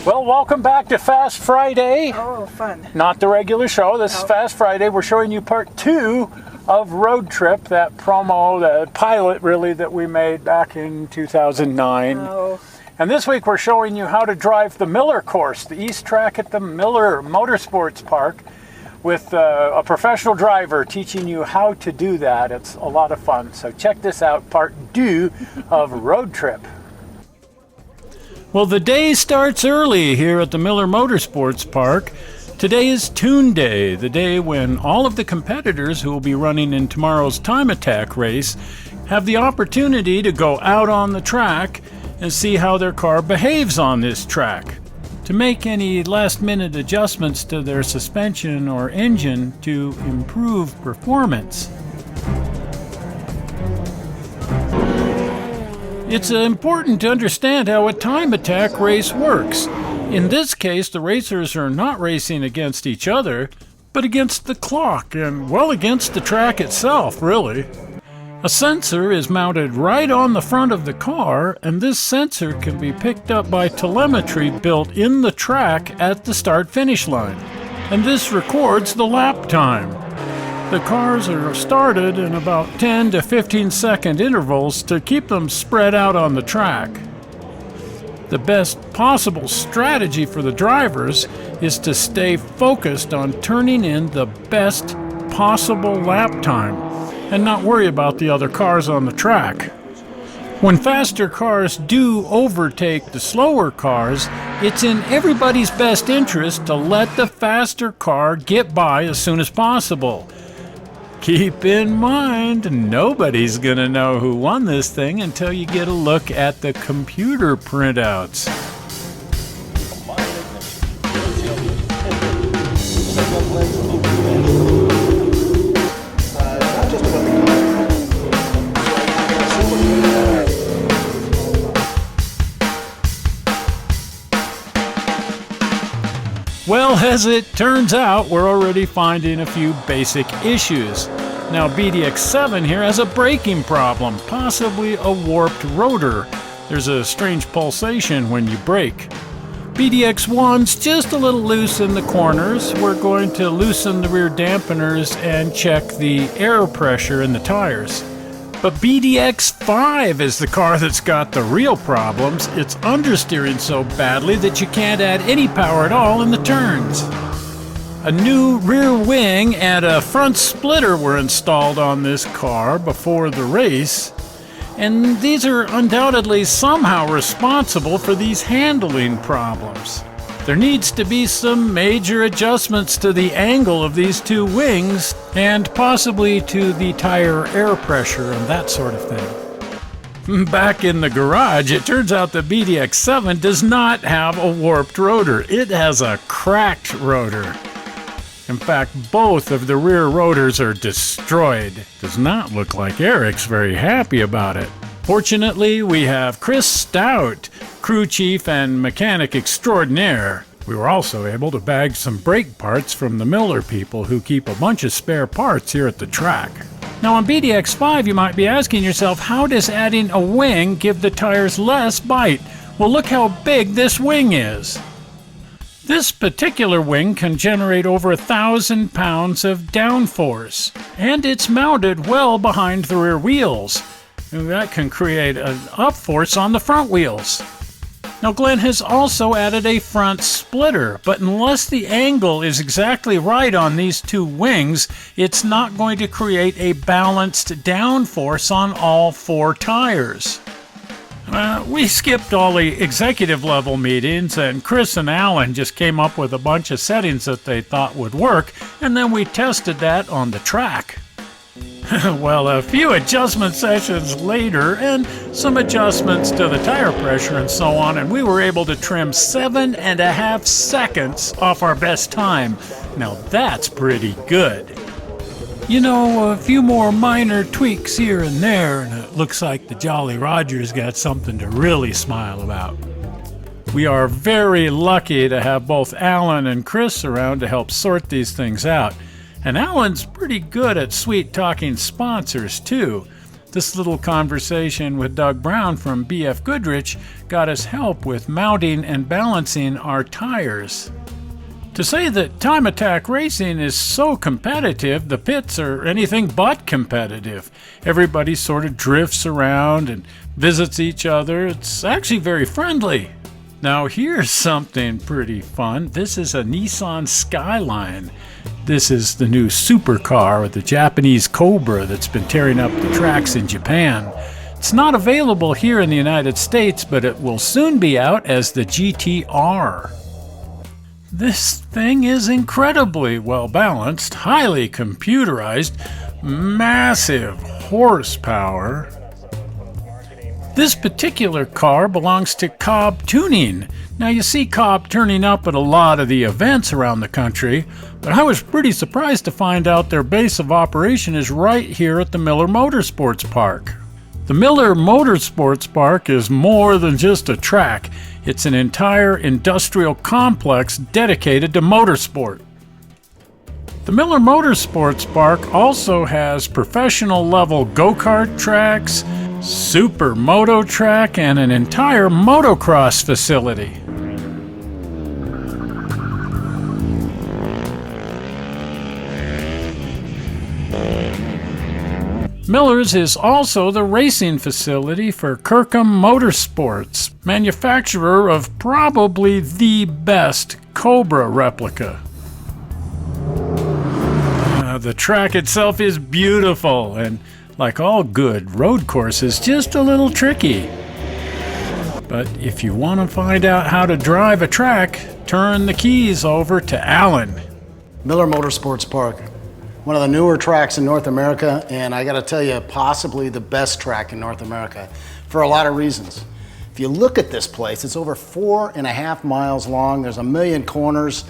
Well, welcome back to Fast Friday. Oh, fun. Not the regular show. This is Fast Friday. We're showing you part 2 of Road Trip, that promo, the pilot really, that we made back in 2009. Oh. And this week we're showing you how to drive the Miller course, the East Track at the Miller Motorsports Park, with a professional driver teaching you how to do that. It's a lot of fun. So check this out, part 2 of Road Trip. Well, the day starts early here at the Miller Motorsports Park. Today is Tune Day, the day when all of the competitors who will be running in tomorrow's time attack race have the opportunity to go out on the track and see how their car behaves on this track, to make any last-minute adjustments to their suspension or engine to improve performance. It's important to understand how a time attack race works. In this case, the racers are not racing against each other, but against the clock and, well, against the track itself, really. A sensor is mounted right on the front of the car, and this sensor can be picked up by telemetry built in the track at the start-finish line. And this records the lap time. The cars are started in about 10 to 15 second intervals to keep them spread out on the track. The best possible strategy for the drivers is to stay focused on turning in the best possible lap time and not worry about the other cars on the track. When faster cars do overtake the slower cars, it's in everybody's best interest to let the faster car get by as soon as possible. Keep in mind, nobody's gonna know who won this thing until you get a look at the computer printouts. Well, as it turns out, we're already finding a few basic issues. Now, BDX7 here has a braking problem, possibly a warped rotor. There's a strange pulsation when you brake. BDX1's just a little loose in the corners. We're going to loosen the rear dampeners and check the air pressure in the tires. But BDX5 is the car that's got the real problems. It's understeering so badly that you can't add any power at all in the turns. A new rear wing and a front splitter were installed on this car before the race, and these are undoubtedly somehow responsible for these handling problems. There needs to be some major adjustments to the angle of these two wings and possibly to the tire air pressure and that sort of thing. Back in the garage, it turns out the BDX7 does not have a warped rotor. It has a cracked rotor. In fact, both of the rear rotors are destroyed. Does not look like Eric's very happy about it. Fortunately, we have Chris Stout, crew chief and mechanic extraordinaire. We were also able to bag some brake parts from the Miller people who keep a bunch of spare parts here at the track. Now on BDX5, you might be asking yourself, how does adding a wing give the tires less bite? Well, look how big this wing is. This particular wing can generate over 1,000 pounds of downforce, and it's mounted well behind the rear wheels. And that can create an upforce on the front wheels. Now Glenn has also added a front splitter, but unless the angle is exactly right on these two wings, it's not going to create a balanced downforce on all 4 tires. We skipped all the executive level meetings, and Chris and Alan just came up with a bunch of settings that they thought would work, and then we tested that on the track. Well, a few adjustment sessions later, and some adjustments to the tire pressure and so on, and we were able to trim 7.5 seconds off our best time. Now that's pretty good. You know, a few more minor tweaks here and there, and it looks like the Jolly Roger's got something to really smile about. We are very lucky to have both Alan and Chris around to help sort these things out. And Alan's pretty good at sweet-talking sponsors, too. This little conversation with Doug Brown from BF Goodrich got us help with mounting and balancing our tires. To say that time attack racing is so competitive, the pits are anything but competitive. Everybody sort of drifts around and visits each other. It's actually very friendly. Now here's something pretty fun. This is a Nissan Skyline. This is the new supercar with the Japanese Cobra that's been tearing up the tracks in Japan. It's not available here in the United States, but it will soon be out as the GTR. This thing is incredibly well balanced, highly computerized, massive horsepower. This particular car belongs to Cobb Tuning. Now you see Cobb turning up at a lot of the events around the country, but I was pretty surprised to find out their base of operation is right here at the Miller Motorsports Park. The Miller Motorsports Park is more than just a track. It's an entire industrial complex dedicated to motorsport. The Miller Motorsports Park also has professional level go-kart tracks, super moto track, and an entire motocross facility. Miller's is also the racing facility for Kirkham Motorsports, manufacturer of probably the best Cobra Replica. The track itself is beautiful and, like all good road courses, just a little tricky. But if you want to find out how to drive a track, turn the keys over to Alan. Miller Motorsports Park, one of the newer tracks in North America, and I gotta tell you, possibly the best track in North America for a lot of reasons. If you look at this place, it's over 4.5 miles long. There's a million corners,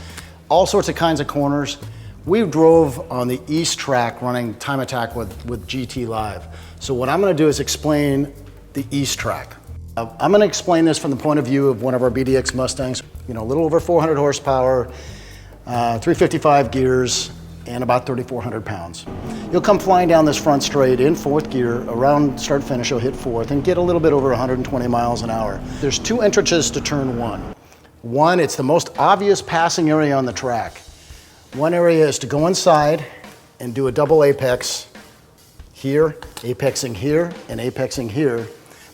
all sorts of kinds of corners. We drove on the East track running time attack with GT Live. So what I'm gonna do is explain the East track. I'm gonna explain this from the point of view of one of our BDX Mustangs, a little over 400 horsepower, 355 gears, and about 3,400 pounds. You'll come flying down this front straight in fourth gear, around start finish, you'll hit fourth and get a little bit over 120 miles an hour. There's two entrances to turn one. One, it's the most obvious passing area on the track. One area is to go inside and do a double apex here, apexing here, and apexing here.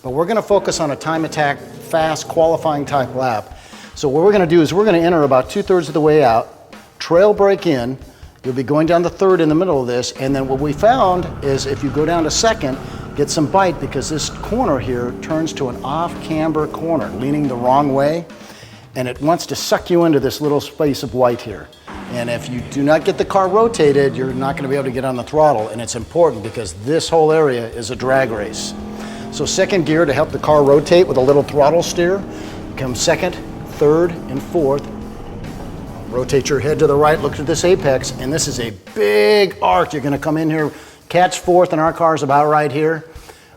But we're gonna focus on a time attack, fast qualifying type lap. So what we're gonna do is we're gonna enter about 2/3 of the way out, trail brake in. You'll be going down to third in the middle of this, and then what we found is if you go down to second, get some bite because this corner here turns to an off-camber corner, leaning the wrong way, and it wants to suck you into this little space of white here. And if you do not get the car rotated, you're not gonna be able to get on the throttle, and it's important because this whole area is a drag race. So second gear to help the car rotate with a little throttle steer, come second, third, and fourth. Rotate your head to the right, look at this apex, and this is a big arc. You're gonna come in here, catch fourth, and our car's about right here.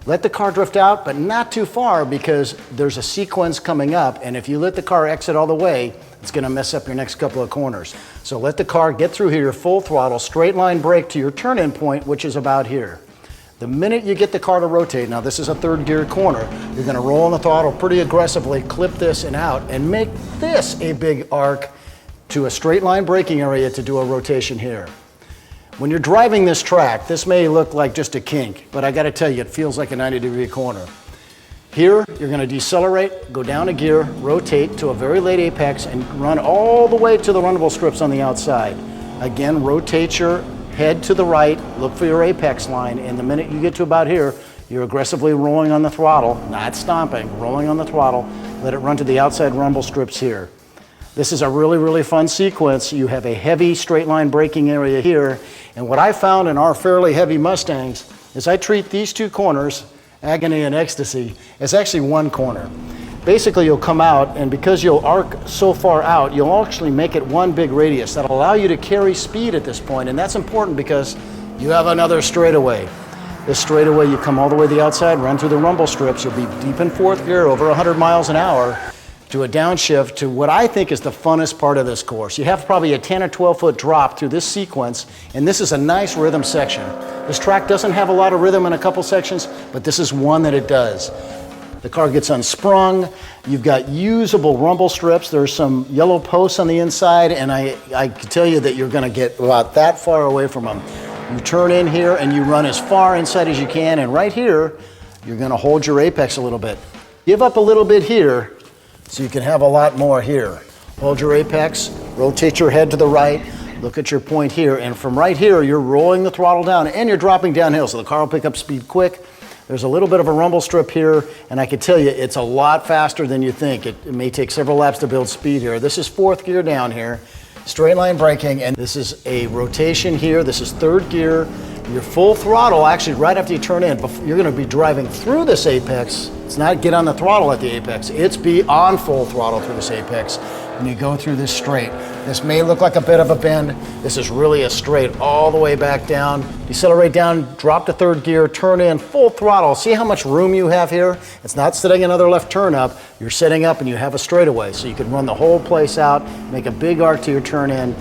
Let the car drift out, but not too far because there's a sequence coming up, and if you let the car exit all the way, it's gonna mess up your next couple of corners. So let the car get through here, full throttle, straight line brake to your turn-in point, which is about here. The minute you get the car to rotate, now this is a third gear corner, you're gonna roll on the throttle pretty aggressively, clip this and out, and make this a big arc to a straight line braking area to do a rotation here. When you're driving this track, this may look like just a kink, but I gotta tell you, it feels like a 90-degree corner. Here, you're gonna decelerate, go down a gear, rotate to a very late apex, and run all the way to the runnable strips on the outside. Again, rotate your head to the right, look for your apex line, and the minute you get to about here, you're aggressively rolling on the throttle, not stomping, rolling on the throttle, let it run to the outside rumble strips here. This is a really, really fun sequence. You have a heavy straight line braking area here. And what I found in our fairly heavy Mustangs is I treat these two corners, agony and ecstasy, as actually one corner. Basically, you'll come out, and because you'll arc so far out, you'll actually make it one big radius. That'll allow you to carry speed at this point, and that's important because you have another straightaway. This straightaway, you come all the way to the outside, run through the rumble strips, you'll be deep in fourth gear, over 100 miles an hour, do a downshift to what I think is the funnest part of this course. You have probably a 10 or 12 foot drop through this sequence, and this is a nice rhythm section. This track doesn't have a lot of rhythm in a couple sections, but this is one that it does. The car gets unsprung. You've got usable rumble strips. There's some yellow posts on the inside, and I can tell you that you're gonna get about that far away from them. You turn in here and you run as far inside as you can, and right here, you're gonna hold your apex a little bit. Give up a little bit here so you can have a lot more here. Hold your apex, rotate your head to the right, look at your point here, and from right here, you're rolling the throttle down and you're dropping downhill, so the car will pick up speed quick. There's a little bit of a rumble strip here, and I can tell you it's a lot faster than you think. It may take several laps to build speed here. This is fourth gear down here, straight line braking, and this is a rotation here. This is third gear. Your full throttle, actually right after you turn in, you're gonna be driving through this apex. It's not get on the throttle at the apex, it's be on full throttle through this apex when you go through this straight. This may look like a bit of a bend. This is really a straight all the way back down. Decelerate down, drop to third gear, turn in, full throttle. See how much room you have here? It's not setting another left turn up. You're setting up and you have a straightaway. So you can run the whole place out, make a big arc to your turn in.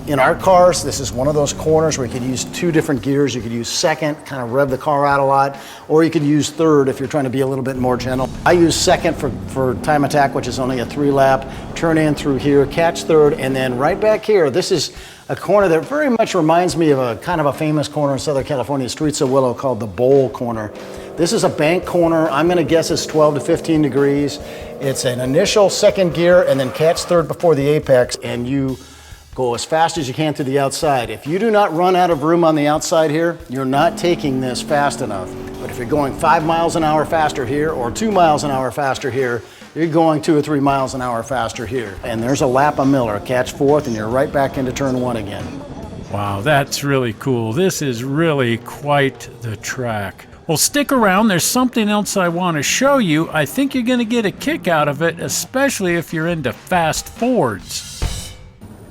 In our cars, this is one of those corners where you could use two different gears. You could use second, kind of rev the car out a lot, or you could use third if you're trying to be a little bit more gentle. I use second for time attack, which is only a 3-lap, turn in through here, catch third, and then right back here, this is a corner that very much reminds me of a kind of a famous corner in Southern California, Streets of Willow, called the Bowl Corner. This is a bank corner. I'm gonna guess it's 12 to 15 degrees. It's an initial second gear and then catch third before the apex, and you go as fast as you can to the outside. If you do not run out of room on the outside here, you're not taking this fast enough. But if you're going 5 miles an hour faster here or 2 miles an hour faster here, you're going 2 or 3 miles an hour faster here. And there's a lap of Miller, catch fourth, and you're right back into turn one again. Wow, that's really cool. This is really quite the track. Well, stick around. There's something else I want to show you. I think you're going to get a kick out of it, especially if you're into fast Fords.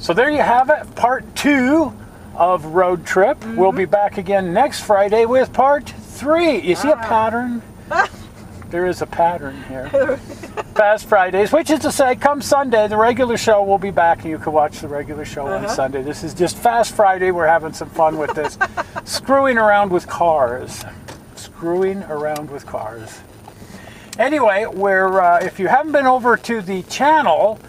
So there you have it, part 2 of Road Trip. We'll be back again next Friday with part 3. You see a pattern? There is a pattern here. Fast Fridays, which is to say, come Sunday, the regular show will be back and you can watch the regular show on Sunday. This is just Fast Friday. We're having some fun with this. Screwing around with cars. Screwing around with cars. Anyway, if you haven't been over to the channel,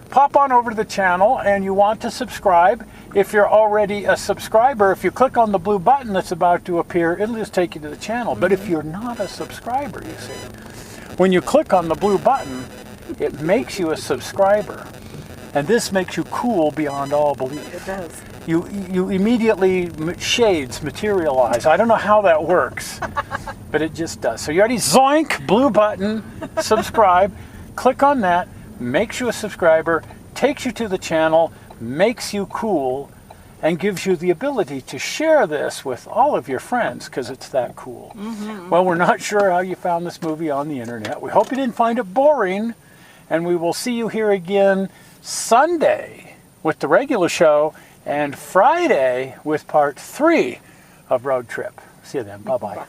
pop on over to the channel and you want to subscribe. If you're already a subscriber, if you click on the blue button that's about to appear, it'll just take you to the channel. But if you're not a subscriber, you see, when you click on the blue button, it makes you a subscriber. And this makes you cool beyond all belief. It does. You immediately, shades materialize. I don't know how that works, but it just does. So you already zoink, blue button, subscribe, click on that. Makes you a subscriber, takes you to the channel, makes you cool, and gives you the ability to share this with all of your friends because it's that cool. Well, we're not sure how you found this movie on the internet. We hope you didn't find it boring, and we will see you here again Sunday with the regular show and Friday with part 3 of Road Trip. See you then. Bye-bye.